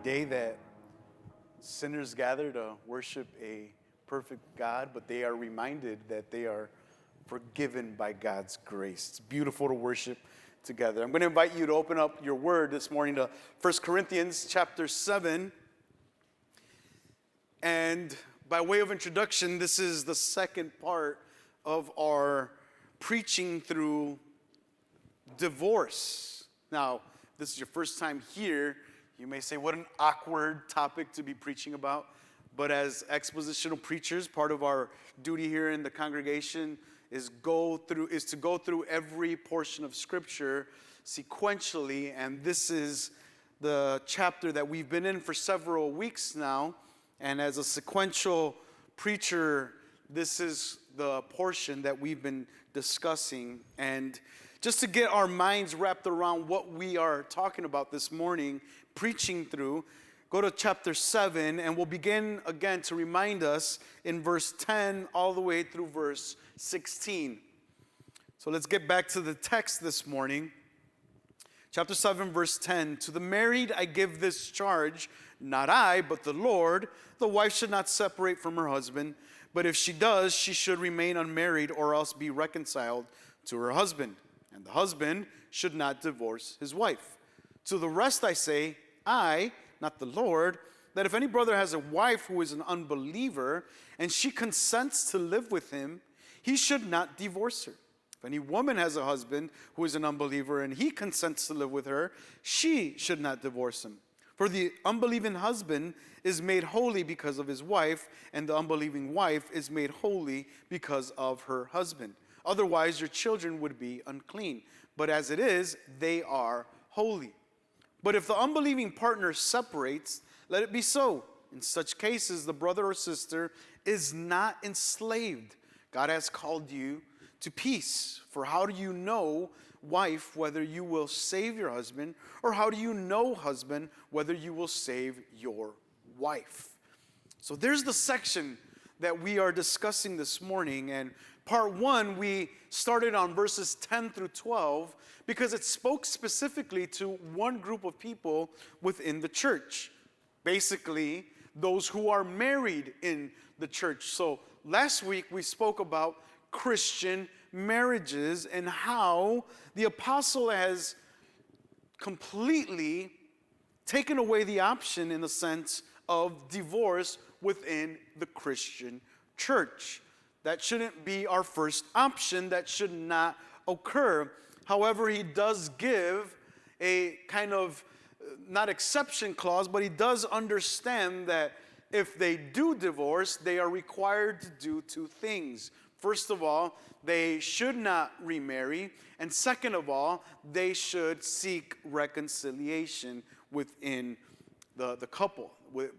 day that sinners gather to worship a perfect God, but they are reminded that they are forgiven by God's grace. It's beautiful to worship together. I'm going to invite you to open up your word this morning to 1 Corinthians chapter 7. And by way of introduction, this is the second part of our preaching through divorce. Now, if this is your first time here, you may say, what an awkward topic to be preaching about. But as expositional preachers, part of our duty here in the congregation is to go through every portion of Scripture sequentially. And this is the chapter that we've been in for several weeks now. And as a sequential preacher, this is the portion that we've been discussing. And just to get our minds wrapped around what we are talking about this morning, preaching through, go to chapter 7, and we'll begin again to remind us in verse 10 all the way through verse 16. So let's get back to the text this morning. Chapter 7, verse 10, "To the married I give this charge, not I, but the Lord. The wife should not separate from her husband, but if she does, she should remain unmarried or else be reconciled to her husband. And the husband should not divorce his wife. To the rest I say, I, not the Lord, that if any brother has a wife who is an unbeliever, and she consents to live with him, he should not divorce her. If any woman has a husband who is an unbeliever, and he consents to live with her, she should not divorce him. For the unbelieving husband is made holy because of his wife, and the unbelieving wife is made holy because of her husband. Otherwise, your children would be unclean. But as it is, they are holy. But if the unbelieving partner separates, let it be so. In such cases, the brother or sister is not enslaved. God has called you to peace. For how do you know, wife, whether you will save your husband? Or how do you know, husband, whether you will save your wife?" So there's the section that we are discussing this morning. And part 1, we started on verses 10 through 12 because it spoke specifically to one group of people within the church. Basically, those who are married in the church. So last week we spoke about Christian marriages and how the apostle has completely taken away the option in the sense of divorce within the Christian church. That shouldn't be our first option. That should not occur. However, he does give a kind of, not exception clause, but he does understand that if they do divorce, they are required to do 2 things. First of all, they should not remarry. And second of all, they should seek reconciliation within the couple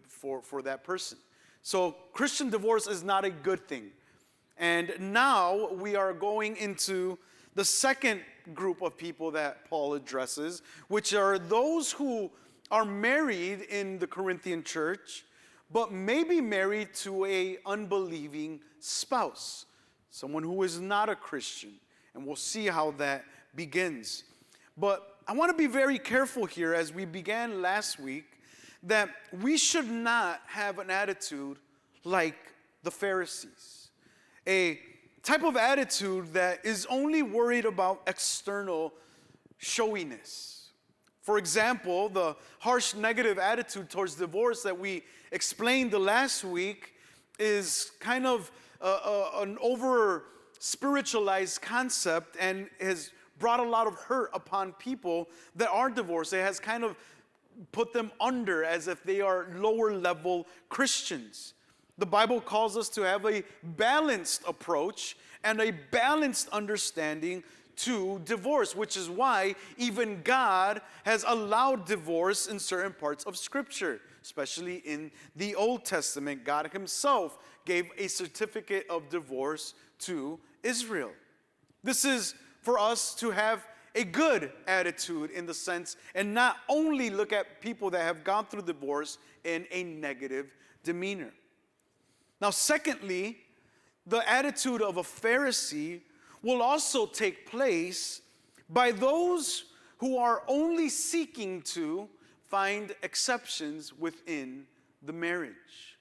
for that person. So Christian divorce is not a good thing. And now we are going into the second group of people that Paul addresses, which are those who are married in the Corinthian church, but may be married to an unbelieving spouse, someone who is not a Christian. And we'll see how that begins. But I want to be very careful here, as we began last week, that we should not have an attitude like the Pharisees. A type of attitude that is only worried about external showiness. For example, the harsh negative attitude towards divorce that we explained the last week is kind of an over-spiritualized concept and has brought a lot of hurt upon people that are divorced. It has kind of put them under as if they are lower-level Christians. The Bible calls us to have a balanced approach and a balanced understanding to divorce, which is why even God has allowed divorce in certain parts of Scripture, especially in the Old Testament. God himself gave a certificate of divorce to Israel. This is for us to have a good attitude in the sense, and not only look at people that have gone through divorce in a negative demeanor. Now, secondly, the attitude of a Pharisee will also take place by those who are only seeking to find exceptions within the marriage.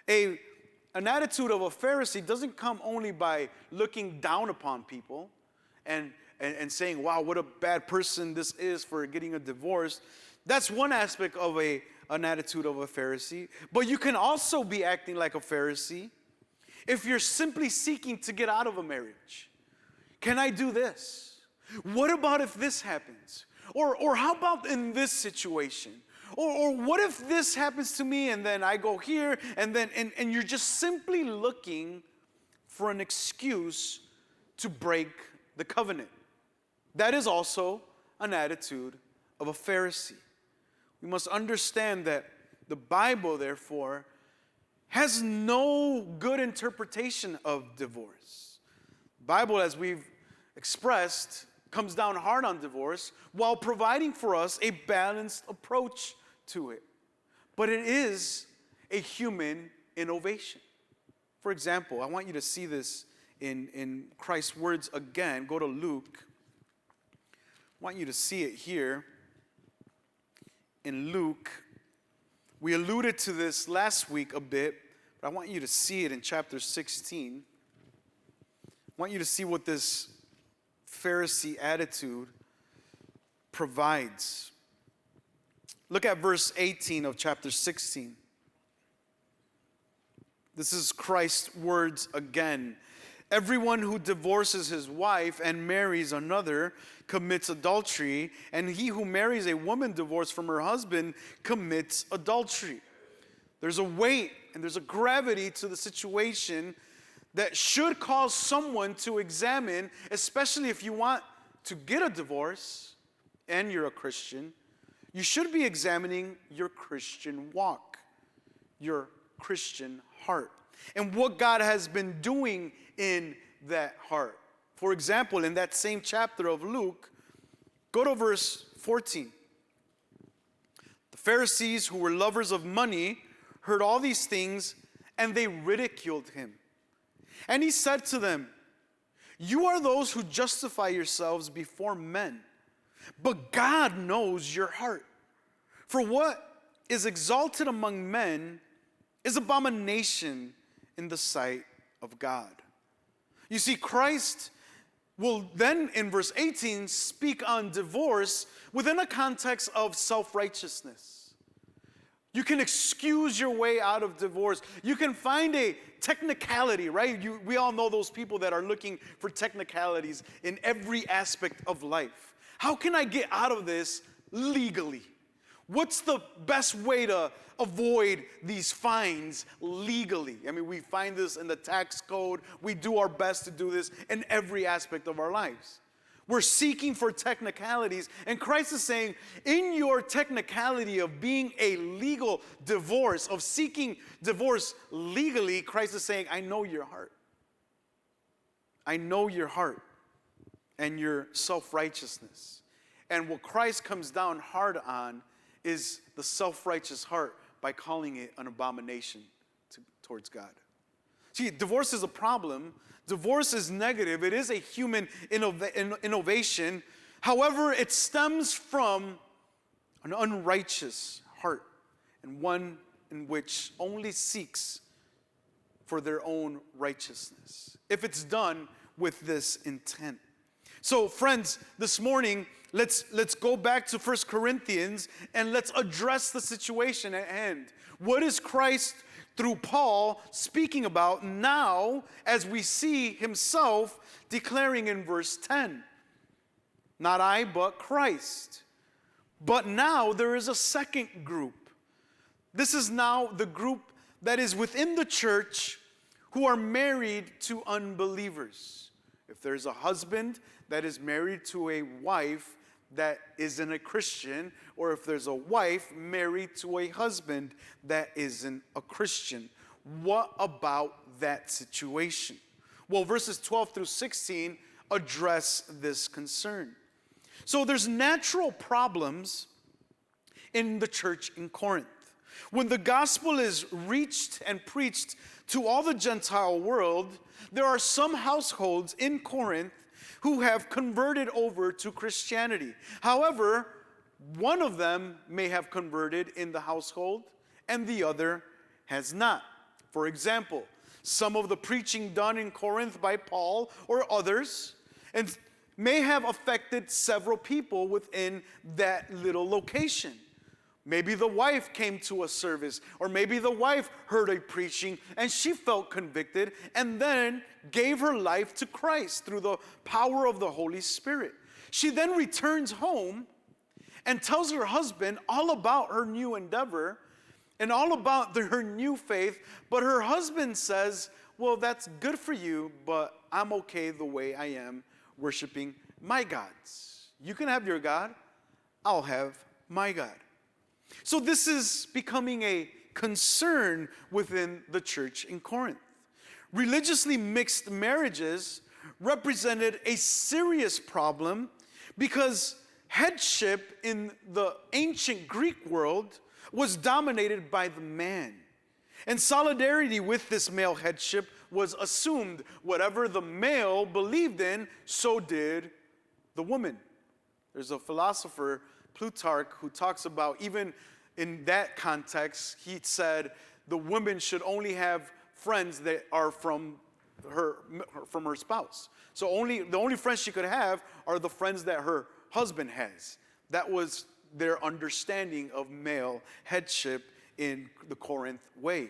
An attitude of a Pharisee doesn't come only by looking down upon people and saying, wow, what a bad person this is for getting a divorce. That's one aspect of an attitude of a Pharisee. But you can also be acting like a Pharisee if you're simply seeking to get out of a marriage. Can I do this? What about if this happens? Or how about in this situation? Or what if this happens to me and then I go here and you're just simply looking for an excuse to break the covenant. That is also an attitude of a Pharisee. We must understand that the Bible, therefore, has no good interpretation of divorce. The Bible, as we've expressed, comes down hard on divorce while providing for us a balanced approach to it. But it is a human innovation. For example, I want you to see this in Christ's words again. Go to Luke. I want you to see it here. In Luke, we alluded to this last week a bit, but I want you to see it in chapter 16. I want you to see what this Pharisee attitude provides. Look at verse 18 of chapter 16. This is Christ's words again. Everyone who divorces his wife and marries another commits adultery, and he who marries a woman divorced from her husband commits adultery. There's a weight and there's a gravity to the situation that should cause someone to examine, especially if you want to get a divorce and you're a Christian, you should be examining your Christian walk, your Christian heart, and what God has been doing in that heart. For example, in that same chapter of Luke, go to verse 14. The Pharisees, who were lovers of money, heard all these things, and they ridiculed him. And he said to them, "You are those who justify yourselves before men, but God knows your heart. For what is exalted among men is abomination in the sight of God." You see, Christ will then, in verse 18, speak on divorce within a context of self-righteousness. You can excuse your way out of divorce. You can find a technicality, right? We all know those people that are looking for technicalities in every aspect of life. How can I get out of this legally? What's the best way to avoid these fines legally? I mean, we find this in the tax code. We do our best to do this in every aspect of our lives. We're seeking for technicalities, and Christ is saying, in your technicality of being a legal divorce, of seeking divorce legally, Christ is saying, I know your heart. I know your heart and your self-righteousness. And what Christ comes down hard on is the self-righteous heart by calling it an abomination towards God. See, divorce is a problem. Divorce is negative. It is a human innovation. However, it stems from an unrighteous heart and one in which only seeks for their own righteousness, if it's done with this intent. So, friends, this morning, let's go back to 1 Corinthians and let's address the situation at hand. What is Christ, through Paul, speaking about now as we see himself declaring in verse 10? Not I, but Christ. But now there is a second group. This is now the group that is within the church who are married to unbelievers. If there's a husband that is married to a wife that isn't a Christian, or if there's a wife married to a husband that isn't a Christian, what about that situation? Well, verses 12 through 16 address this concern. So there's natural problems in the church in Corinth. When the gospel is reached and preached to all the Gentile world, there are some households in Corinth who have converted over to Christianity. However, one of them may have converted in the household and the other has not. For example, some of the preaching done in Corinth by Paul or others and may have affected several people within that little location. Maybe the wife came to a service, or maybe the wife heard a preaching and she felt convicted and then gave her life to Christ through the power of the Holy Spirit. She then returns home and tells her husband all about her new endeavor and all about her new faith, but her husband says, well, that's good for you, but I'm okay the way I am, worshiping my gods. You can have your God, I'll have my God. So this is becoming a concern within the church in Corinth. Religiously mixed marriages represented a serious problem because headship in the ancient Greek world was dominated by the man. And solidarity with this male headship was assumed. Whatever the male believed in, so did the woman. There's a philosopher, Plutarch, who talks about, even in that context, he said the woman should only have friends that are from her spouse. So the only friends she could have are the friends that her husband has. That was their understanding of male headship in the Corinth way.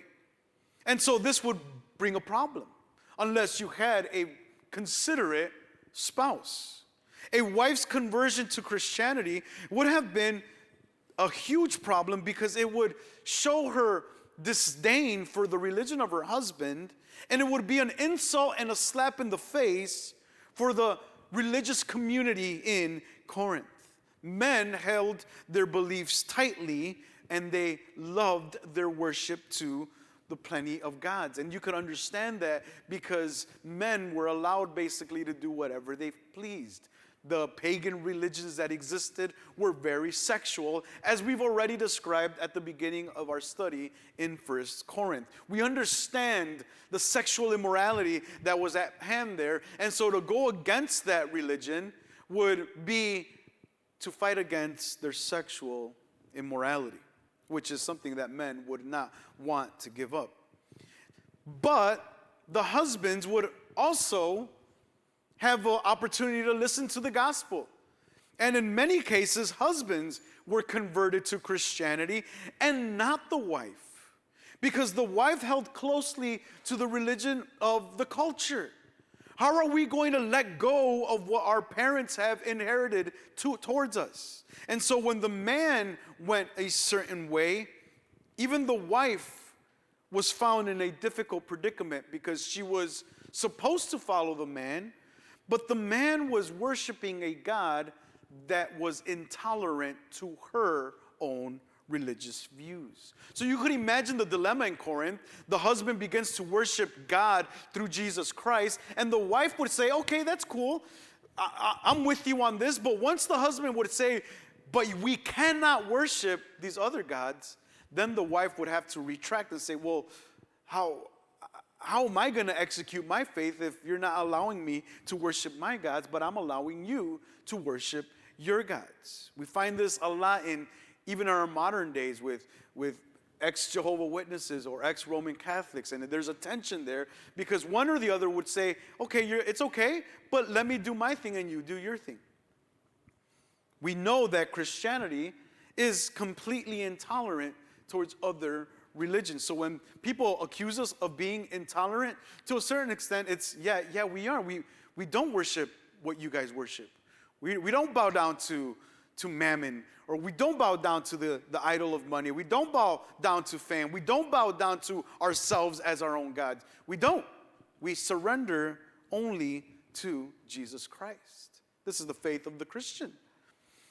And so this would bring a problem unless you had a considerate spouse. A wife's conversion to Christianity would have been a huge problem because it would show her disdain for the religion of her husband, and it would be an insult and a slap in the face for the religious community in Corinth. Men held their beliefs tightly and they loved their worship to the plenty of gods. And you could understand that because men were allowed basically to do whatever they pleased. The pagan religions that existed were very sexual, as we've already described at the beginning of our study in 1 Corinth. We understand the sexual immorality that was at hand there, and so to go against that religion would be to fight against their sexual immorality, which is something that men would not want to give up. But the husbands would also have an opportunity to listen to the gospel. And in many cases, husbands were converted to Christianity and not the wife, because the wife held closely to the religion of the culture. How are we going to let go of what our parents have inherited towards us? And so when the man went a certain way, even the wife was found in a difficult predicament because she was supposed to follow the man, but the man was worshiping a God that was intolerant to her own religious views. So you could imagine the dilemma in Corinth. The husband begins to worship God through Jesus Christ, and the wife would say, okay, that's cool. I'm with you on this. But once the husband would say, but we cannot worship these other gods, then the wife would have to retract and say, well, how am I going to execute my faith if you're not allowing me to worship my gods, but I'm allowing you to worship your gods? We find this a lot in even our modern days with ex-Jehovah Witnesses or ex-Roman Catholics, and there's a tension there because one or the other would say, okay, it's okay, but let me do my thing and you do your thing. We know that Christianity is completely intolerant towards other religions. So when people accuse us of being intolerant, to a certain extent, it's, yeah, we are. We don't worship what you guys worship. We don't bow down to mammon, or we don't bow down to the idol of money. We don't bow down to fame. We don't bow down to ourselves as our own gods. We don't. We surrender only to Jesus Christ. This is the faith of the Christian.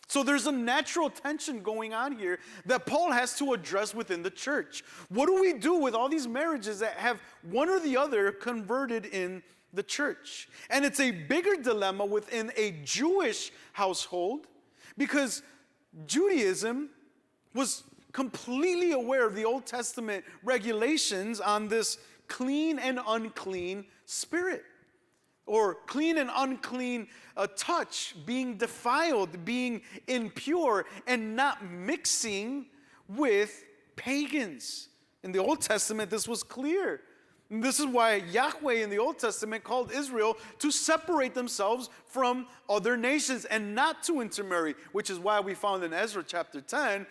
So there's a natural tension going on here that Paul has to address within the church. What do we do with all these marriages that have one or the other converted in the church? And it's a bigger dilemma within a Jewish household, because Judaism was completely aware of the Old Testament regulations on this clean and unclean spirit. or clean and unclean touch, being defiled, being impure, and not mixing with pagans. In the Old Testament, this was clear. And this is why Yahweh in the Old Testament called Israel to separate themselves from other nations and not to intermarry, which is why we found in Ezra chapter 10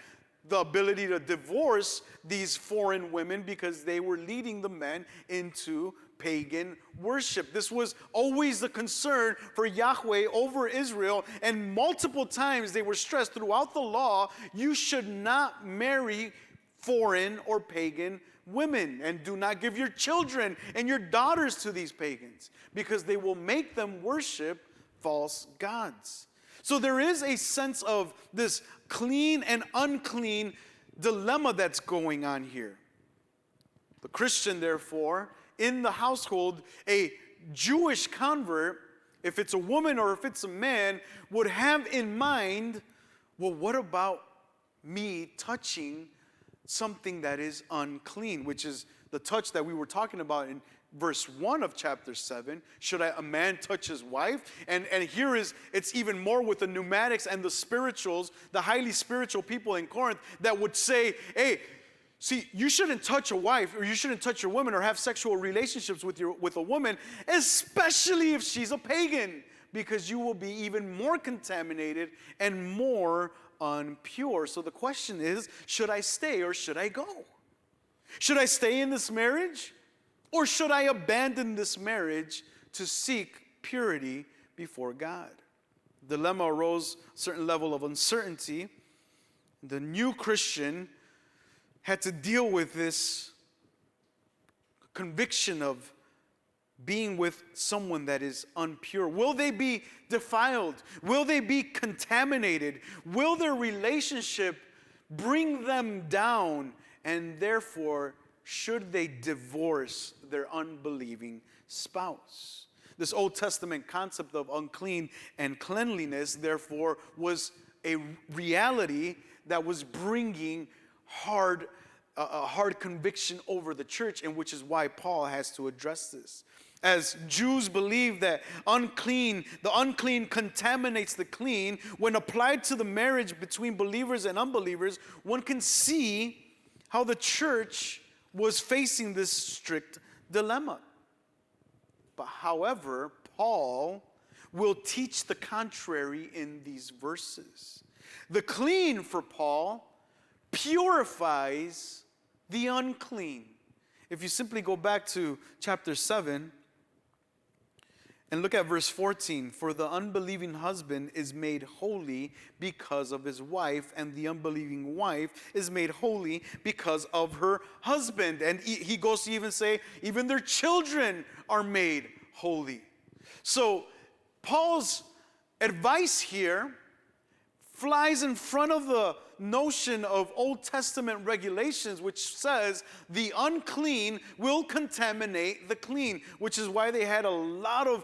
the ability to divorce these foreign women because they were leading the men into pagan worship. This was always the concern for Yahweh over Israel, and multiple times they were stressed throughout the law, you should not marry foreign or pagan women, and do not give your children and your daughters to these pagans, because they will make them worship false gods. So there is a sense of this clean and unclean dilemma that's going on here. The Christian, therefore, in the household, a Jewish convert, if it's a woman or if it's a man, would have in mind, well, what about me touching something that is unclean, which is the touch that we were talking about in verse 1 of chapter 7. Should a man touch his wife? And here it's even more with the pneumatics and the spirituals, the highly spiritual people in Corinth that would say, hey, see, you shouldn't touch a wife, or you shouldn't touch a woman or have sexual relationships with a woman, especially if she's a pagan, because you will be even more contaminated and more unpure. So the question is, should I stay or should I go? Should I stay in this marriage, or should I abandon this marriage to seek purity before God? The dilemma arose a certain level of uncertainty. The new Christian had to deal with this conviction of being with someone that is impure. Will they be defiled? Will they be contaminated? Will their relationship bring them down? And therefore, should they divorce their unbelieving spouse? This Old Testament concept of unclean and cleanliness, therefore, was a reality that was bringing a hard conviction over the church, and which is why Paul has to address this. As Jews believe that the unclean contaminates the clean, when applied to the marriage between believers and unbelievers, one can see how the church was facing this strict dilemma. But however, Paul will teach the contrary in these verses. The clean, for Paul, purifies the unclean. If you simply go back to chapter 7 and look at verse 14, for the unbelieving husband is made holy because of his wife, and the unbelieving wife is made holy because of her husband. And he goes to even say, even their children are made holy. So Paul's advice here flies in front of the notion of Old Testament regulations, which says the unclean will contaminate the clean, which is why they had a lot of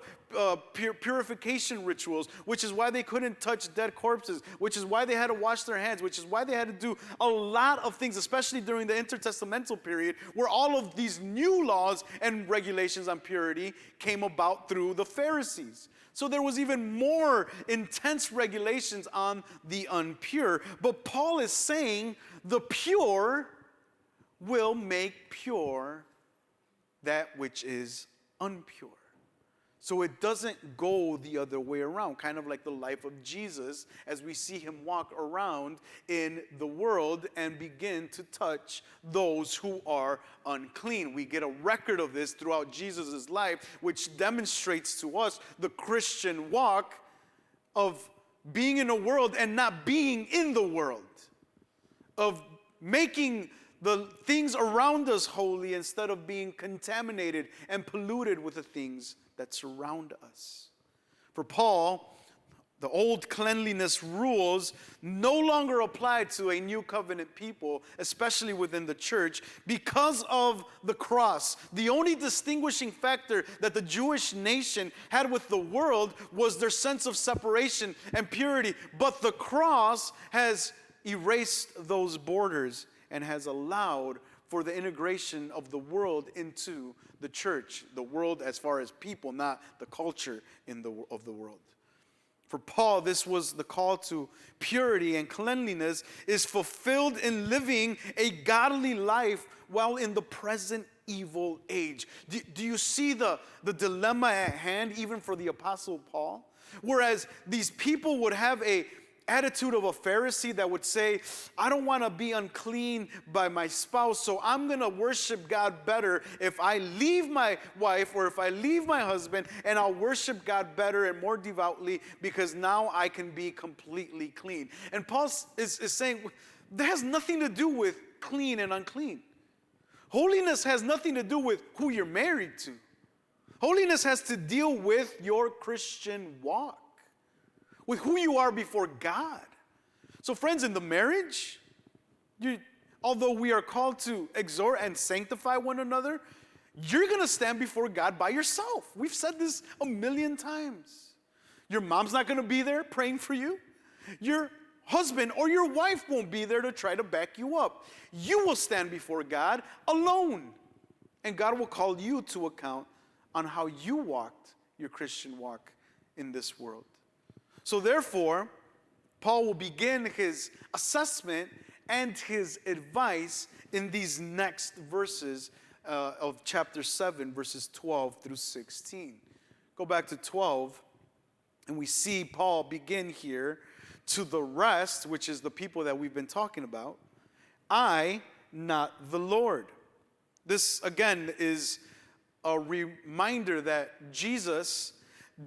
purification rituals, which is why they couldn't touch dead corpses, which is why they had to wash their hands, which is why they had to do a lot of things, especially during the intertestamental period, where all of these new laws and regulations on purity came about through the Pharisees. So there was even more intense regulations on the impure. But Paul is saying the pure will make pure that which is impure. So it doesn't go the other way around, kind of like the life of Jesus as we see him walk around in the world and begin to touch those who are unclean. We get a record of this throughout Jesus' life, which demonstrates to us the Christian walk of being in a world and not being in the world, of making the things around us holy instead of being contaminated and polluted with the things that surround us. For Paul, the old cleanliness rules no longer apply to a new covenant people, especially within the church, because of the cross. The only distinguishing factor that the Jewish nation had with the world was their sense of separation and purity. But the cross has erased those borders and has allowed for the integration of the world into the church. The world as far as people, not the culture of the world. For Paul, this was the call to purity and cleanliness is fulfilled in living a godly life while in the present evil age. Do you see the dilemma at hand, even for the Apostle Paul? Whereas these people would have a attitude of a Pharisee that would say, I don't want to be unclean by my spouse, so I'm going to worship God better if I leave my wife or if I leave my husband, and I'll worship God better and more devoutly because now I can be completely clean. And Paul is saying that has nothing to do with clean and unclean. Holiness has nothing to do with who you're married to. Holiness has to deal with your Christian walk, with who you are before God. So friends, in the marriage, although we are called to exhort and sanctify one another, you're going to stand before God by yourself. We've said this a million times. Your mom's not going to be there praying for you. Your husband or your wife won't be there to try to back you up. You will stand before God alone, and God will call you to account on how you walked your Christian walk in this world. So therefore, Paul will begin his assessment and his advice in these next verses of chapter 7, verses 12 through 16. Go back to 12, and we see Paul begin here, to the rest, which is the people that we've been talking about, I, not the Lord. This, again, is a reminder that Jesus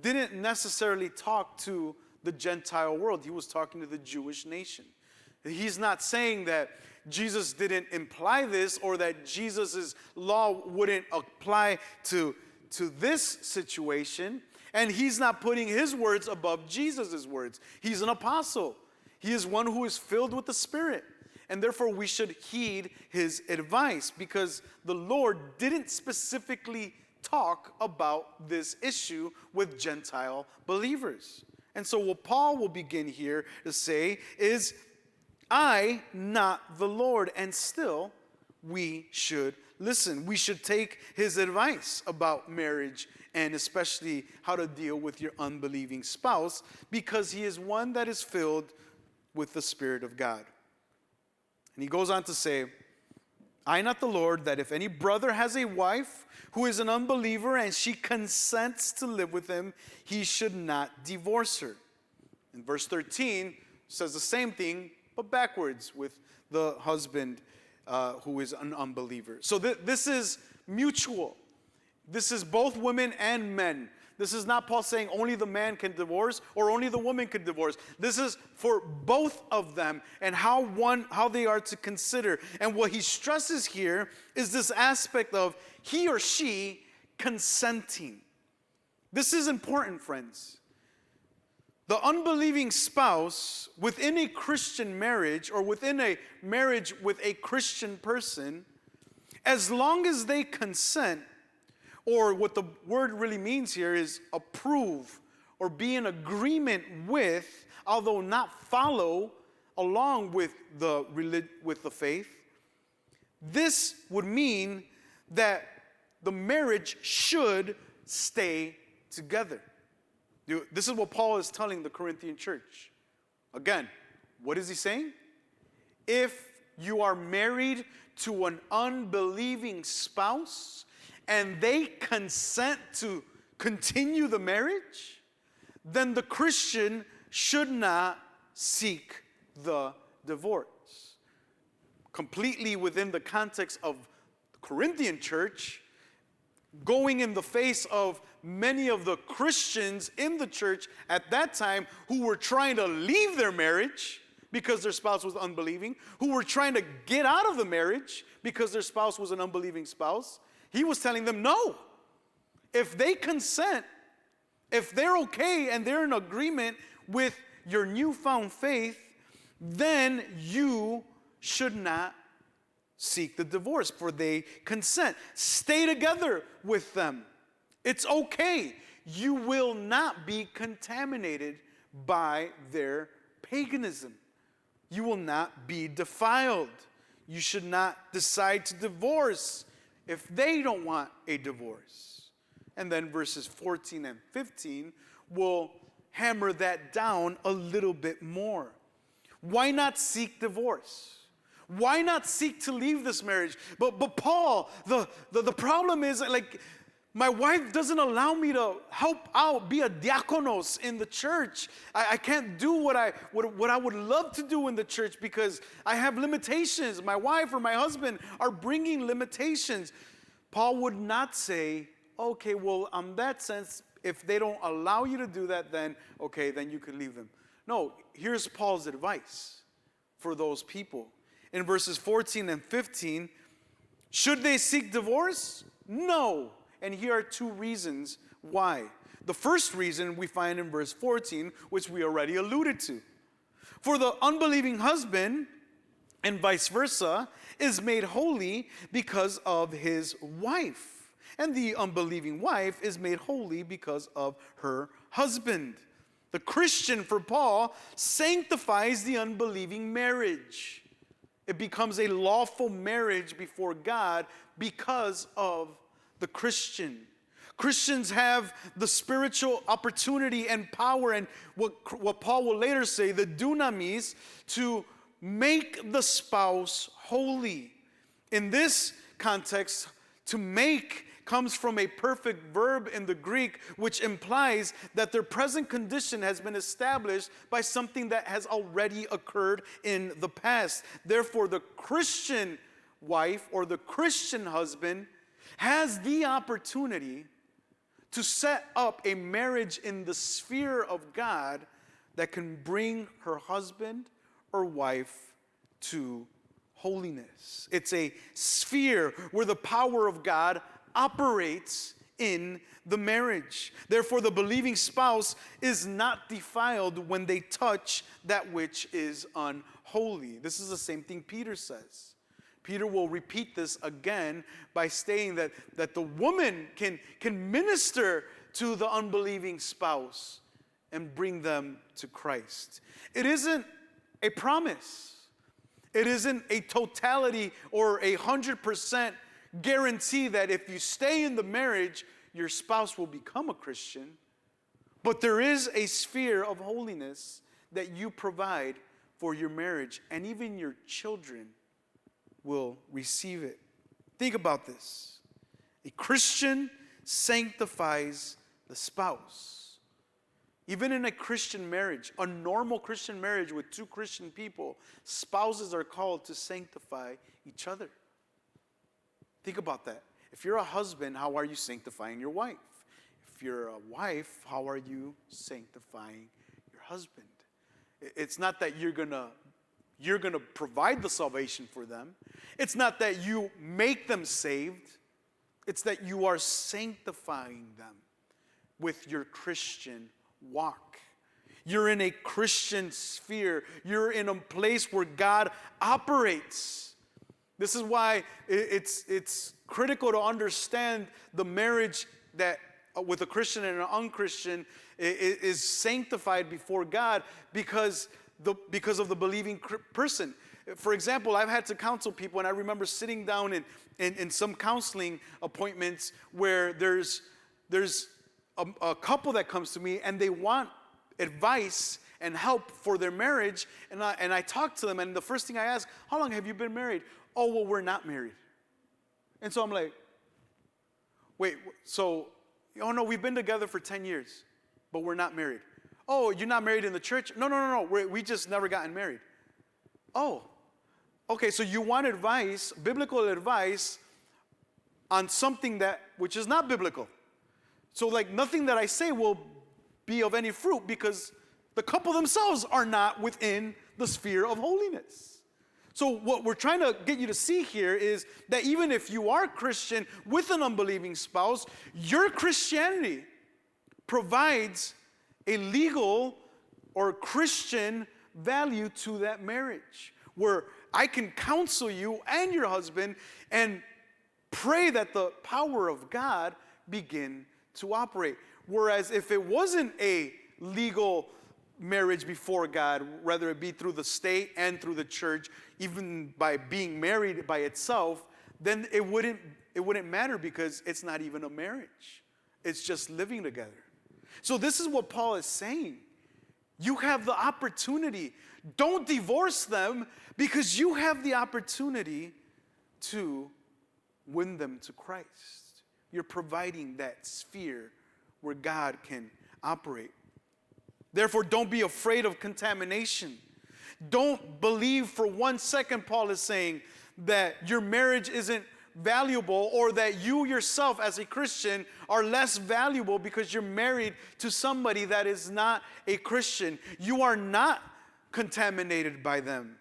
didn't necessarily talk to the Gentile world. He was talking to the Jewish nation. He's not saying that Jesus didn't imply this or that Jesus' law wouldn't apply to this situation. And he's not putting his words above Jesus' words. He's an apostle. He is one who is filled with the Spirit. And therefore we should heed his advice, because the Lord didn't specifically talk about this issue with Gentile believers. And so what Paul will begin here to say is, I, not the Lord. And still, we should listen. We should take his advice about marriage and especially how to deal with your unbelieving spouse, because he is one that is filled with the Spirit of God. And he goes on to say, I, not the Lord, that if any brother has a wife who is an unbeliever and she consents to live with him, he should not divorce her. And verse 13 says the same thing, but backwards, with the husband who is an unbeliever. So this is mutual. This is both women and men. This is not Paul saying only the man can divorce or only the woman can divorce. This is for both of them and how they are to consider. And what he stresses here is this aspect of he or she consenting. This is important, friends. The unbelieving spouse within a Christian marriage or within a marriage with a Christian person, as long as they consent, or what the word really means here is approve or be in agreement with, although not follow along with the faith, this would mean that the marriage should stay together. This is what Paul is telling the Corinthian church. Again, what is he saying? If you are married to an unbelieving spouse and they consent to continue the marriage, then the Christian should not seek the divorce. Completely within the context of the Corinthian church, going in the face of many of the Christians in the church at that time who were trying to leave their marriage because their spouse was unbelieving, who were trying to get out of the marriage because their spouse was an unbelieving spouse, he was telling them, no. If they consent, if they're okay and they're in agreement with your newfound faith, then you should not seek the divorce, for they consent. Stay together with them. It's okay. You will not be contaminated by their paganism. You will not be defiled. You should not decide to divorce if they don't want a divorce. And then verses 14 and 15 will hammer that down a little bit more. Why not seek divorce? Why not seek to leave this marriage? But Paul, the problem is, like, my wife doesn't allow me to help out, be a diakonos in the church. I can't do what I would love to do in the church because I have limitations. My wife or my husband are bringing limitations. Paul would not say, okay, well, in that sense, if they don't allow you to do that, then okay, then you can leave them. No, here's Paul's advice for those people. In verses 14 and 15, should they seek divorce? No. And here are two reasons why. The first reason we find in verse 14, which we already alluded to. For the unbelieving husband, and vice versa, is made holy because of his wife. And the unbelieving wife is made holy because of her husband. The Christian, for Paul, sanctifies the unbelieving marriage. It becomes a lawful marriage before God because of the Christian. Christians have the spiritual opportunity and power, and what Paul will later say, the dunamis, to make the spouse holy. In this context, to make comes from a perfect verb in the Greek, which implies that their present condition has been established by something that has already occurred in the past. Therefore, the Christian wife or the Christian husband has the opportunity to set up a marriage in the sphere of God that can bring her husband or wife to holiness. It's a sphere where the power of God operates in the marriage. Therefore, the believing spouse is not defiled when they touch that which is unholy. This is the same thing Peter says. Peter will repeat this again by stating that the woman can minister to the unbelieving spouse and bring them to Christ. It isn't a promise. It isn't a totality or 100% guarantee that if you stay in the marriage, your spouse will become a Christian. But there is a sphere of holiness that you provide for your marriage, and even your children will receive it. Think about this. A Christian sanctifies the spouse. Even in a Christian marriage, a normal Christian marriage with two Christian people, spouses are called to sanctify each other. Think about that. If you're a husband, how are you sanctifying your wife? If you're a wife, how are you sanctifying your husband? It's not that you're gonna provide the salvation for them. It's not that you make them saved. It's that you are sanctifying them with your Christian walk. You're in a Christian sphere. You're in a place where God operates. This is why it's critical to understand the marriage that with a Christian and an unchristian is sanctified before God because of the believing person. For example, I've had to counsel people, and I remember sitting down in some counseling appointments where there's a couple that comes to me and they want advice and help for their marriage, and I talk to them, and the first thing I ask, how long have you been married? Oh, well, we're not married. And so I'm like, wait, so, oh no, we've been together for 10 years, but we're not married. Oh, you're not married in the church? No, we just never gotten married. Oh, okay, so you want advice, biblical advice, on something which is not biblical. So like nothing that I say will be of any fruit because the couple themselves are not within the sphere of holiness. So what we're trying to get you to see here is that even if you are Christian with an unbelieving spouse, your Christianity provides a legal or Christian value to that marriage, where I can counsel you and your husband and pray that the power of God begin to operate. Whereas if it wasn't a legal marriage before God, whether it be through the state and through the church, even by being married by itself, then it wouldn't matter because it's not even a marriage. It's just living together. So this is what Paul is saying. You have the opportunity. Don't divorce them because you have the opportunity to win them to Christ. You're providing that sphere where God can operate. Therefore, don't be afraid of contamination. Don't believe for 1 second, Paul is saying, that your marriage isn't valuable or that you yourself as a Christian are less valuable because you're married to somebody that is not a Christian. You are not contaminated by them.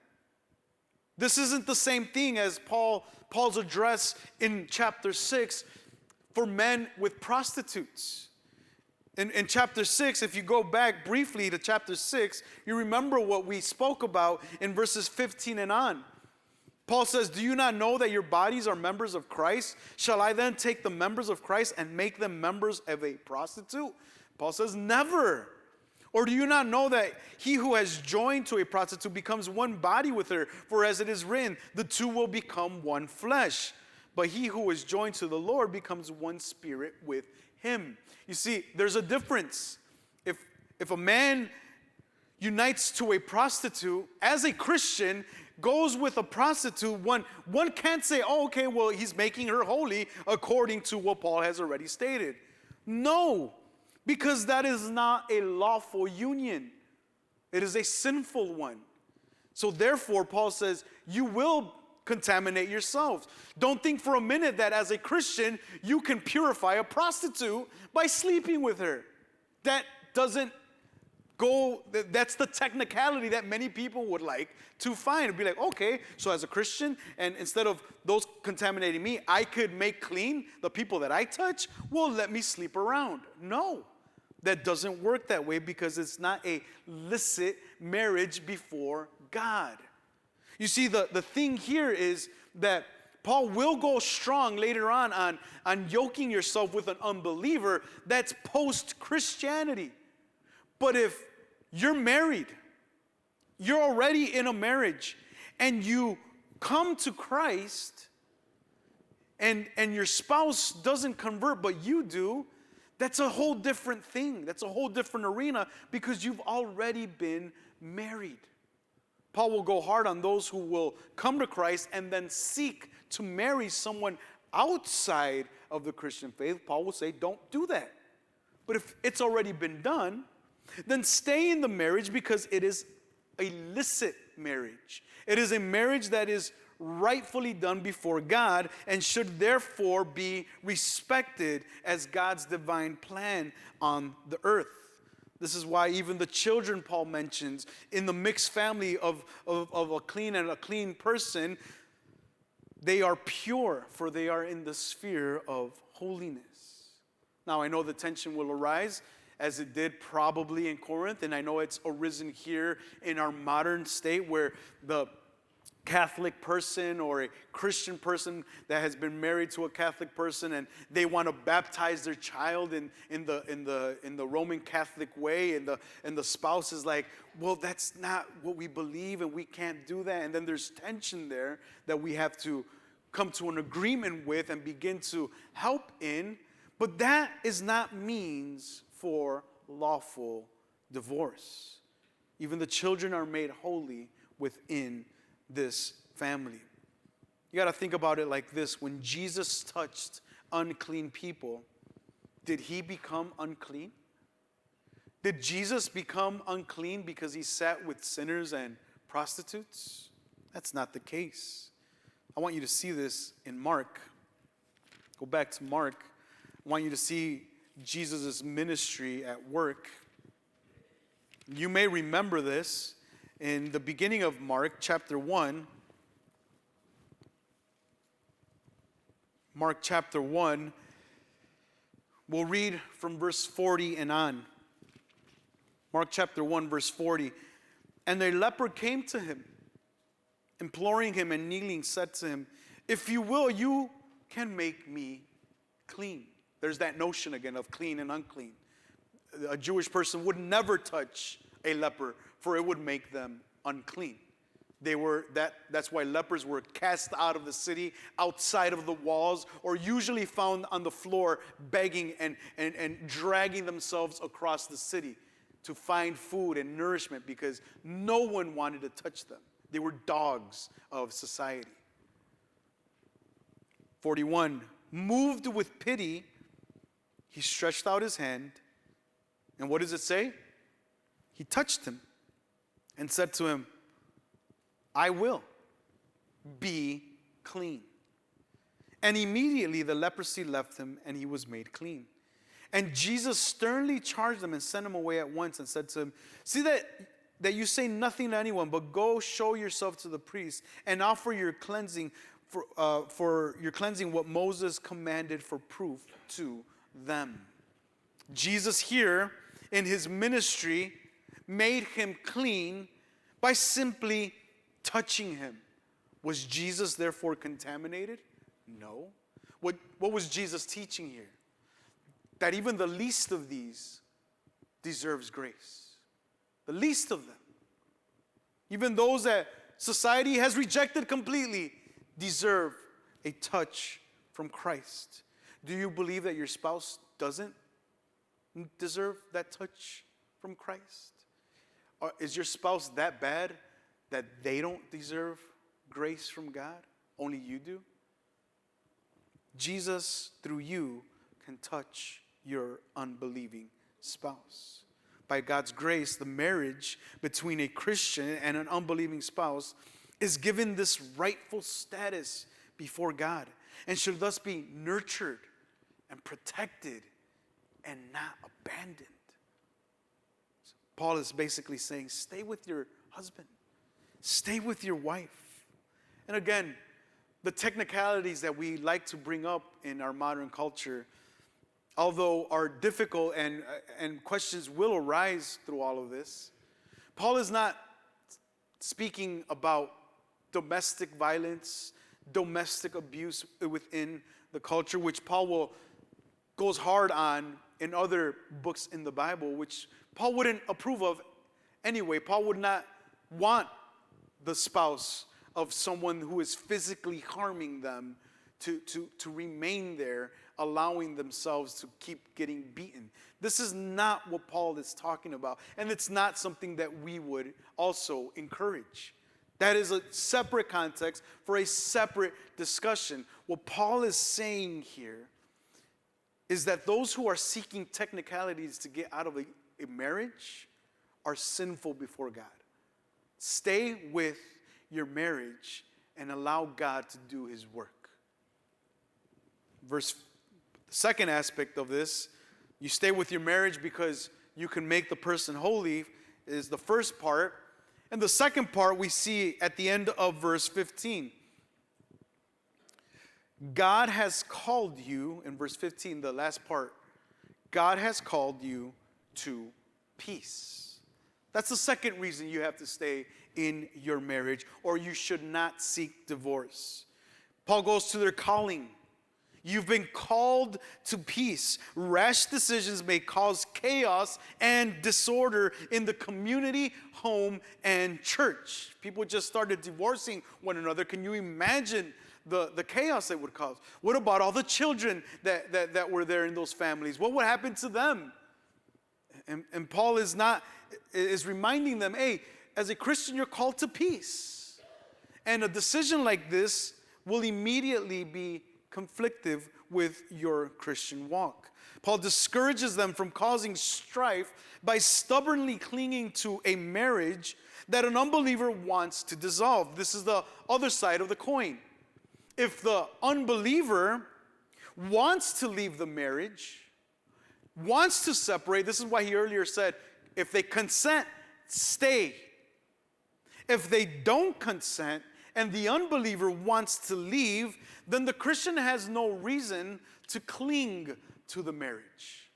This isn't the same thing as Paul's address in chapter 6 for men with prostitutes. In chapter 6, if you go back briefly to chapter 6, you remember what we spoke about in verses 15 and on. Paul says, do you not know that your bodies are members of Christ? Shall I then take the members of Christ and make them members of a prostitute? Paul says, never. Or do you not know that he who has joined to a prostitute becomes one body with her? For as it is written, the two will become one flesh. But he who is joined to the Lord becomes one spirit with him. You see, there's a difference. If a man unites to a prostitute, as a Christian, goes with a prostitute, one can't say, oh, okay, well, he's making her holy according to what Paul has already stated. No, because that is not a lawful union. It is a sinful one. So therefore, Paul says, you will contaminate yourselves. Don't think for a minute that as a Christian, you can purify a prostitute by sleeping with her. That doesn't go, that's the technicality that many people would like to find. It'd be like, okay, so as a Christian, and instead of those contaminating me, I could make clean the people that I touch. Well, let me sleep around. No, that doesn't work that way because it's not a licit marriage before God. You see, the thing here is that Paul will go strong later on yoking yourself with an unbeliever. That's post-Christianity. But if you're married, you're already in a marriage, and you come to Christ, and your spouse doesn't convert, but you do, that's a whole different thing. That's a whole different arena because you've already been married. Paul will go hard on those who will come to Christ and then seek to marry someone outside of the Christian faith. Paul will say, don't do that. But if it's already been done, then stay in the marriage because it is a licit marriage. It is a marriage that is rightfully done before God and should therefore be respected as God's divine plan on the earth. This is why even the children Paul mentions in the mixed family of a clean and a clean person, they are pure, for they are in the sphere of holiness. Now, I know the tension will arise as it did probably in Corinth, and I know it's arisen here in our modern state where the Catholic person or a Christian person that has been married to a Catholic person and they want to baptize their child in the Roman Catholic way, and the spouse is like, well, that's not what we believe and we can't do that. And then there's tension there that we have to come to an agreement with and begin to help in. But that is not means for lawful divorce. Even the children are made holy within this family. You got to think about it like this. When Jesus touched unclean people, did he become unclean? Did Jesus become unclean because he sat with sinners and prostitutes? That's not the case. I want you to see this in Mark. Go back to Mark. I want you to see Jesus' ministry at work. You may remember this in the beginning of Mark chapter 1. Mark chapter 1, we'll read from verse 40 and on. Mark chapter 1, verse 40. And a leper came to him, imploring him and kneeling, said to him, if you will, you can make me clean. There's that notion again of clean and unclean. A Jewish person would never touch a leper, for it would make them unclean. That's why lepers were cast out of the city, outside of the walls, or usually found on the floor begging and dragging themselves across the city to find food and nourishment, because no one wanted to touch them. They were dogs of society. 41, moved with pity, he stretched out his hand, and what does it say? He touched him and said to him, I will be clean. And immediately the leprosy left him, and he was made clean. And Jesus sternly charged them and sent him away at once and said to him, see that you say nothing to anyone, but go show yourself to the priest and offer your cleansing for your cleansing what Moses commanded for proof to them. Jesus here in his ministry made him clean by simply touching him. Was Jesus therefore contaminated? No. What was Jesus teaching here? That even the least of these deserves grace. The least of them. Even those that society has rejected completely deserve a touch from Christ. Do you believe that your spouse doesn't deserve that touch from Christ? Or is your spouse that bad that they don't deserve grace from God? Only you do? Jesus, through you, can touch your unbelieving spouse. By God's grace, the marriage between a Christian and an unbelieving spouse is given this rightful status before God and should thus be nurtured and protected and not abandoned. Paul is basically saying, stay with your husband. Stay with your wife. And again, the technicalities that we like to bring up in our modern culture, although are difficult and questions will arise through all of this, Paul is not speaking about domestic violence, domestic abuse within the culture, which Paul goes hard on in other books in the Bible, which Paul wouldn't approve of anyway. Paul would not want the spouse of someone who is physically harming them to remain there, allowing themselves to keep getting beaten. This is not what Paul is talking about, and it's not something that we would also encourage. That is a separate context for a separate discussion. What Paul is saying here is that those who are seeking technicalities to get out of a marriage are sinful before God. Stay with your marriage and allow God to do his work. The second aspect of this, you stay with your marriage because you can make the person holy, is the first part. And the second part we see at the end of verse 15. God has called you, in verse 15, the last part, God has called you to peace. That's the second reason you have to stay in your marriage, or you should not seek divorce. Paul goes to their calling. You've been called to peace. Rash decisions may cause chaos and disorder in the community, home, and church. People just started divorcing one another. Can you imagine the chaos that would cause? What about all the children that were there in those families? What would happen to them? And Paul is reminding them, hey, as a Christian, you're called to peace. And a decision like this will immediately be conflictive with your Christian walk. Paul discourages them from causing strife by stubbornly clinging to a marriage that an unbeliever wants to dissolve. This is the other side of the coin. If the unbeliever wants to leave the marriage, wants to separate, this is why he earlier said, if they consent, stay. If they don't consent and the unbeliever wants to leave, then the Christian has no reason to cling to the marriage,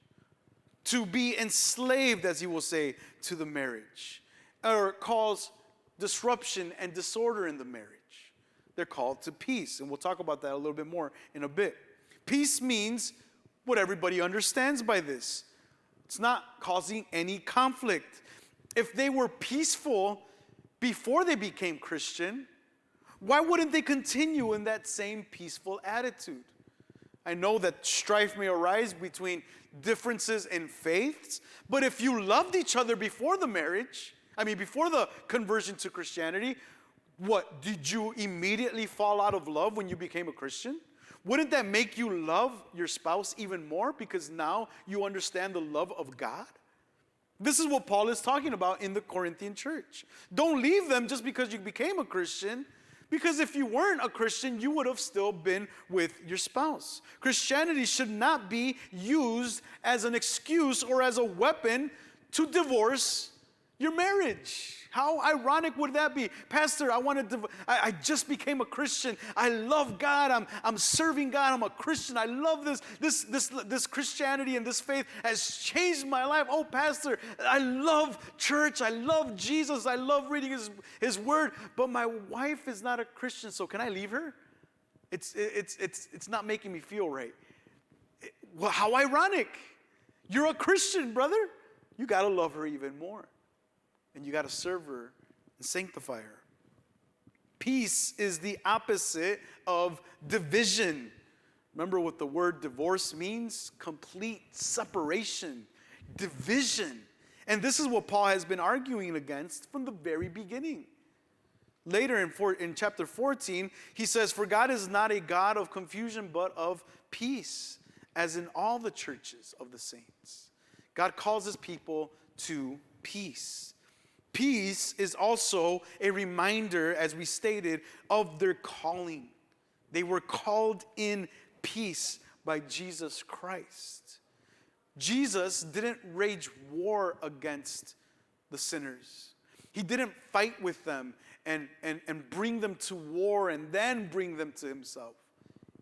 to be enslaved, as he will say, to the marriage, or cause disruption and disorder in the marriage. They're called to peace, and we'll talk about that a little bit more in a bit. Peace means what everybody understands by this. It's not causing any conflict. If they were peaceful before they became Christian, why wouldn't they continue in that same peaceful attitude? I know that strife may arise between differences in faiths, but if you loved each other before the marriage, before the conversion to Christianity, what, did you immediately fall out of love when you became a Christian? Wouldn't that make you love your spouse even more because now you understand the love of God? This is what Paul is talking about in the Corinthian church. Don't leave them just because you became a Christian, because if you weren't a Christian, you would have still been with your spouse. Christianity should not be used as an excuse or as a weapon to divorce your marriage. How ironic would that be? Pastor, I just became a Christian. I love God. I'm serving God. I'm a Christian. I love this Christianity and this faith has changed my life. Oh, Pastor, I love church. I love Jesus. I love reading his word. But my wife is not a Christian, so can I leave her? It's not making me feel right. Well, how ironic. You're a Christian, brother. You got to love her even more. And you got to serve her and sanctify her. Peace is the opposite of division. Remember what the word divorce means? Complete separation, division. And this is what Paul has been arguing against from the very beginning. Later in chapter 14, he says, "For God is not a God of confusion, but of peace, as in all the churches of the saints." God calls his people to peace. Peace is also a reminder, as we stated, of their calling. They were called in peace by Jesus Christ. Jesus didn't wage war against the sinners. He didn't fight with them and bring them to war and then bring them to himself.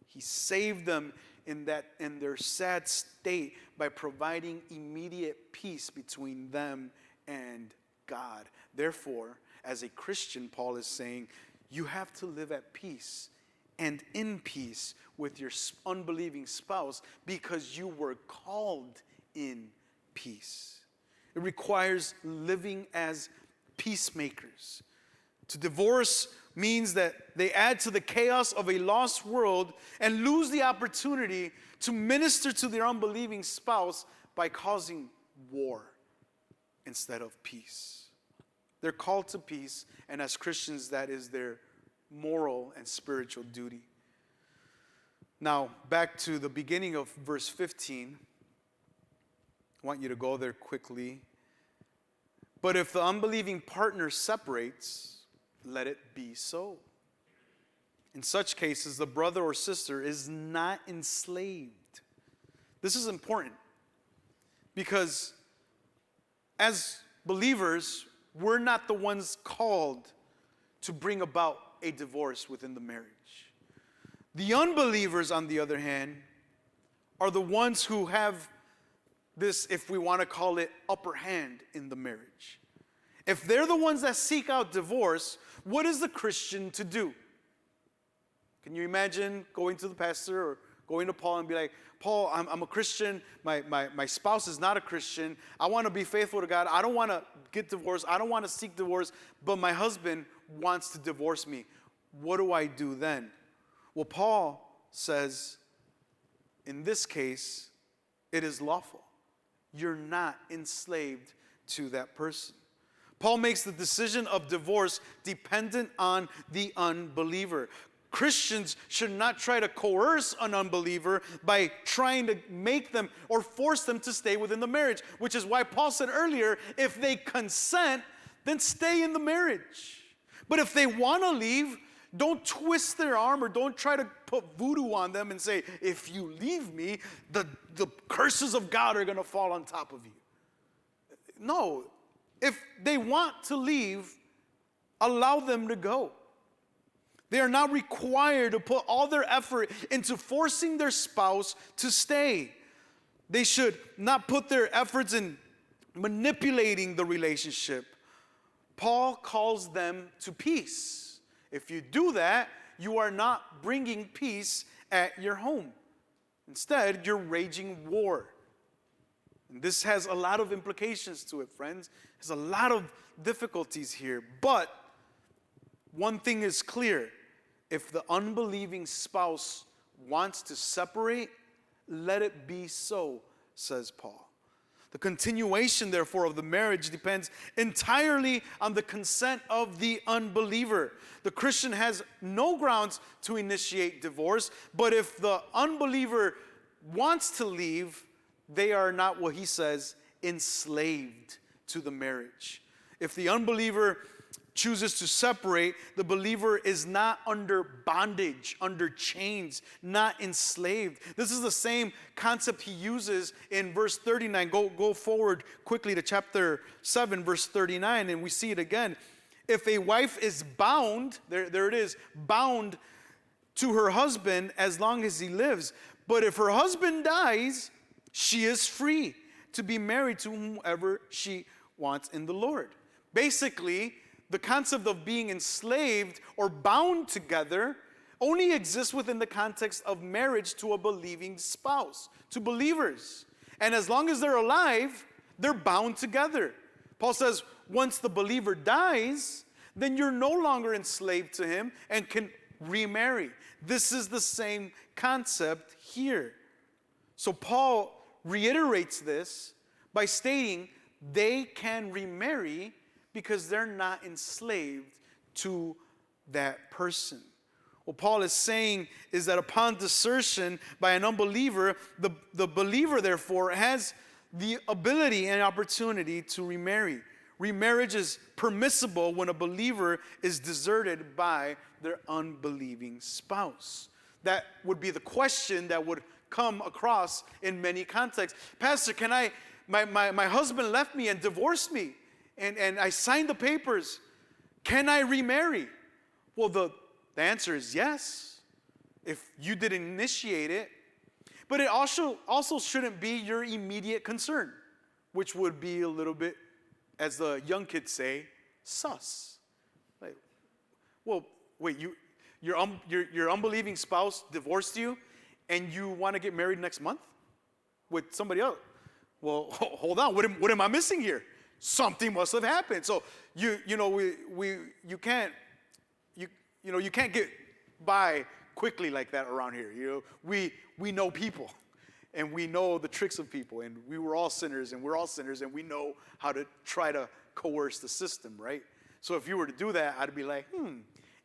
He saved them in their sad state by providing immediate peace between them and God. Therefore, as a Christian, Paul is saying, you have to live at peace and in peace with your unbelieving spouse because you were called in peace. It requires living as peacemakers. To divorce means that they add to the chaos of a lost world and lose the opportunity to minister to their unbelieving spouse by causing war instead of peace. They're called to peace, and as Christians, that is their moral and spiritual duty. Now, back to the beginning of verse 15. I want you to go there quickly. "But if the unbelieving partner separates, let it be so. In such cases, the brother or sister is not enslaved." This is important because as believers, we're not the ones called to bring about a divorce within the marriage. The unbelievers, on the other hand, are the ones who have this, if we want to call it, upper hand in the marriage. If they're the ones that seek out divorce, what is the Christian to do? Can you imagine going to the pastor or going to Paul and be like, "Paul, I'm a Christian. My spouse is not a Christian. I want to be faithful to God. I don't want to get divorced. I don't want to seek divorce, but my husband wants to divorce me. What do I do then?" Well, Paul says, in this case, it is lawful. You're not enslaved to that person. Paul makes the decision of divorce dependent on the unbeliever. Christians should not try to coerce an unbeliever by trying to make them or force them to stay within the marriage, which is why Paul said earlier, if they consent, then stay in the marriage. But if they want to leave, don't twist their arm or don't try to put voodoo on them and say, "If you leave me, the curses of God are going to fall on top of you." No. If they want to leave, allow them to go. They are not required to put all their effort into forcing their spouse to stay. They should not put their efforts in manipulating the relationship. Paul calls them to peace. If you do that, you are not bringing peace at your home. Instead, you're waging war. And this has a lot of implications to it, friends. There's a lot of difficulties here. But one thing is clear. If the unbelieving spouse wants to separate, let it be so, says Paul. The continuation, therefore, of the marriage depends entirely on the consent of the unbeliever. The Christian has no grounds to initiate divorce, but if the unbeliever wants to leave, they are not, what he says, enslaved to the marriage. If the unbeliever chooses to separate, the believer is not under bondage, under chains, not enslaved. This is the same concept he uses in verse 39. Go forward quickly to chapter 7, verse 39, and we see it again. If a wife is bound, there it is, bound to her husband as long as he lives, but if her husband dies, she is free to be married to whomever she wants in the Lord. Basically, the concept of being enslaved or bound together only exists within the context of marriage to a believing spouse, to believers. And as long as they're alive, they're bound together. Paul says, once the believer dies, then you're no longer enslaved to him and can remarry. This is the same concept here. So Paul reiterates this by stating they can remarry because they're not enslaved to that person. What Paul is saying is that upon desertion by an unbeliever, the believer, therefore, has the ability and opportunity to remarry. Remarriage is permissible when a believer is deserted by their unbelieving spouse. That would be the question that would come across in many contexts. Pastor, my husband left me and divorced me, and I signed the papers. Can I remarry? Well, the answer is yes, if you didn't initiate it. But it also shouldn't be your immediate concern, which would be a little bit, as the young kids say, sus. Like, well, wait, your unbelieving spouse divorced you, and you want to get married next month with somebody else? Well, hold on, what am I missing here? Something must have happened. So you can't get by quickly like that around here. We know people, and we know the tricks of people, and we were all sinners, and we're all sinners, and we know how to try to coerce the system, right? So if you were to do that, I'd be like,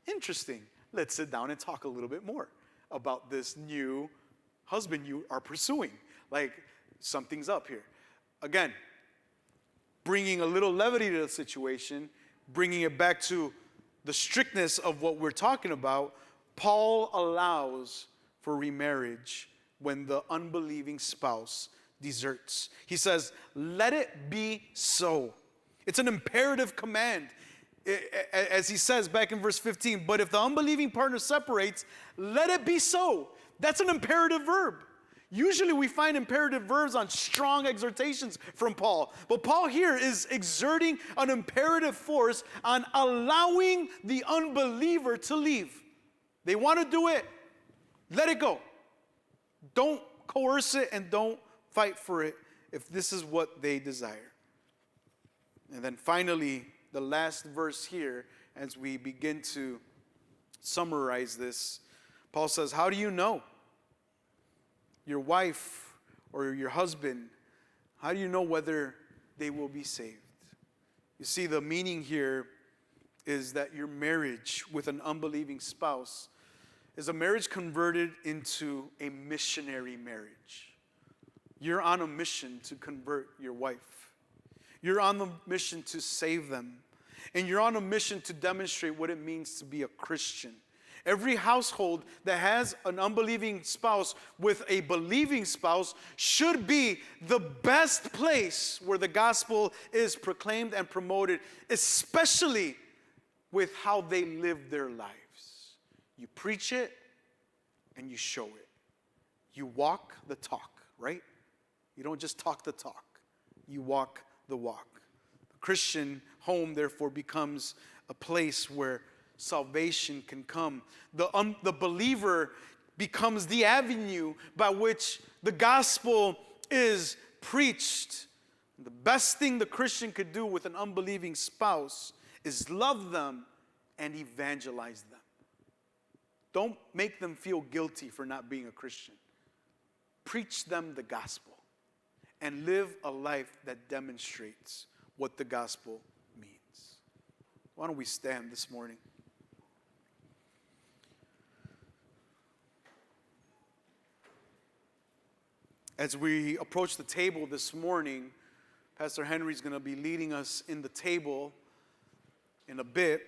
interesting. Let's sit down and talk a little bit more about this new husband you are pursuing. Like, something's up here. Again, bringing a little levity to the situation, bringing it back to the strictness of what we're talking about, Paul allows for remarriage when the unbelieving spouse deserts. He says, let it be so. It's an imperative command. As he says back in verse 15, but if the unbelieving partner separates, let it be so. That's an imperative verb. Usually we find imperative verbs on strong exhortations from Paul. But Paul here is exerting an imperative force on allowing the unbeliever to leave. They want to do it. Let it go. Don't coerce it and don't fight for it if this is what they desire. And then finally, the last verse here, as we begin to summarize this, Paul says, how do you know? Your wife or your husband, how do you know whether they will be saved? You see, the meaning here is that your marriage with an unbelieving spouse is a marriage converted into a missionary marriage. You're on a mission to convert your wife. You're on the mission to save them. And you're on a mission to demonstrate what it means to be a Christian. Every household that has an unbelieving spouse with a believing spouse should be the best place where the gospel is proclaimed and promoted, especially with how they live their lives. You preach it and you show it. You walk the talk, right? You don't just talk the talk. You walk the walk. The Christian home, therefore, becomes a place where salvation can come. The believer becomes the avenue by which the gospel is preached. The best thing the Christian could do with an unbelieving spouse is love them and evangelize them. Don't make them feel guilty for not being a Christian. Preach them the gospel and live a life that demonstrates what the gospel means. Why don't we stand this morning? As we approach the table this morning, Pastor Henry's going to be leading us in the table in a bit.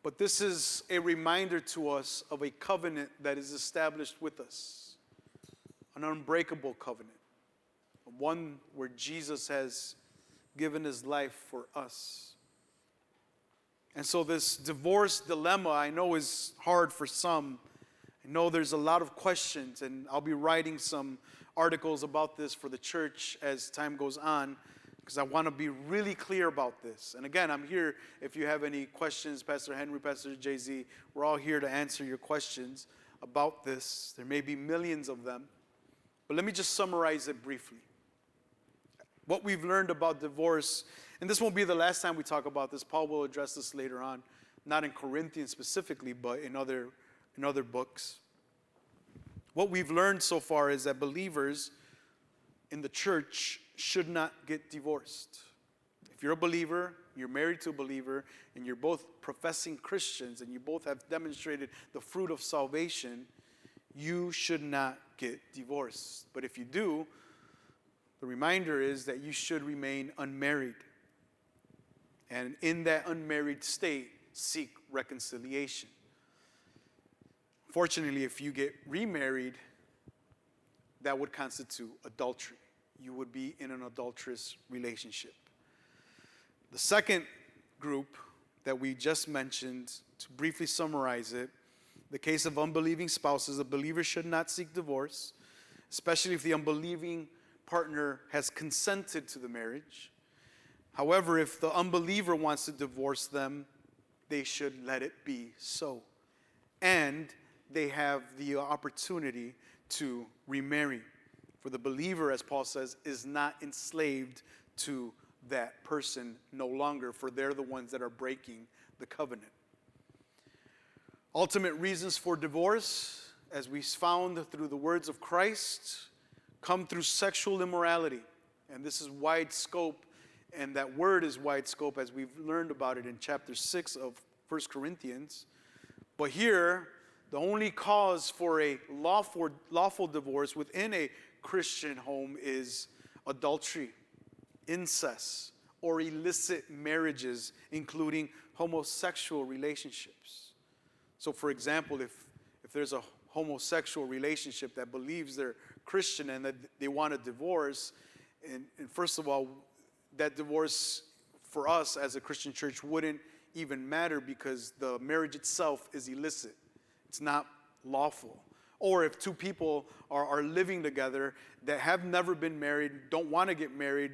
But this is a reminder to us of a covenant that is established with us. An unbreakable covenant. One where Jesus has given his life for us. And so this divorce dilemma, I know, is hard for some. I know there's a lot of questions, and I'll be writing some articles about this for the church as time goes on, because I want to be really clear about this. And again, I'm here if you have any questions, Pastor Henry, Pastor Jay-Z, we're all here to answer your questions about this. There may be millions of them, but let me just summarize it briefly. What we've learned about divorce, and this won't be the last time we talk about this. Paul will address this later on, not in Corinthians specifically, but in other books. What we've learned so far is that believers in the church should not get divorced. If you're a believer, you're married to a believer, and you're both professing Christians, and you both have demonstrated the fruit of salvation, you should not get divorced. But if you do, the reminder is that you should remain unmarried. And in that unmarried state, seek reconciliation. Fortunately, if you get remarried, that would constitute adultery. You would be in an adulterous relationship. The second group that we just mentioned, to briefly summarize it, the case of unbelieving spouses, a believer should not seek divorce, especially if the unbelieving partner has consented to the marriage. However, if the unbeliever wants to divorce them, they should let it be so. And they have the opportunity to remarry. For the believer, as Paul says, is not enslaved to that person no longer, for they're the ones that are breaking the covenant. Ultimate reasons for divorce, as we found through the words of Christ, come through sexual immorality. And this is wide scope, and that word is wide scope, as we've learned about it in chapter 6 of 1 Corinthians. But here, the only cause for a lawful divorce within a Christian home is adultery, incest, or illicit marriages, including homosexual relationships. So, for example, if there's a homosexual relationship that believes they're Christian and that they want a divorce, and first of all, that divorce for us as a Christian church wouldn't even matter because the marriage itself is illicit. It's not lawful. Or if two people are living together that have never been married, don't want to get married,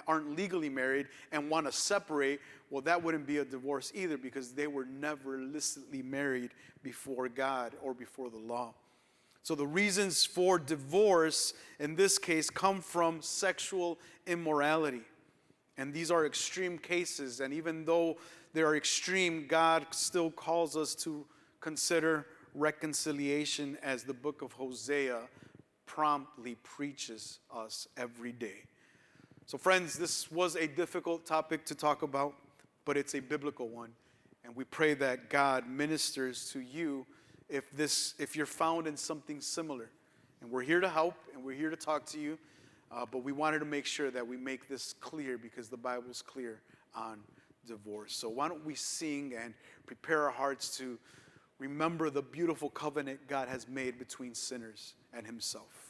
aren't legally married, and want to separate, well, that wouldn't be a divorce either because they were never illicitly married before God or before the law. So the reasons for divorce in this case come from sexual immorality. And these are extreme cases. And even though they are extreme, God still calls us to consider reconciliation, as the book of Hosea promptly preaches us every day. So friends, this was a difficult topic to talk about, but it's a biblical one. And we pray that God ministers to you if you're found in something similar. And we're here to help, and we're here to talk to you, but we wanted to make sure that we make this clear because the Bible's clear on divorce. So why don't we sing and prepare our hearts to remember the beautiful covenant God has made between sinners and himself.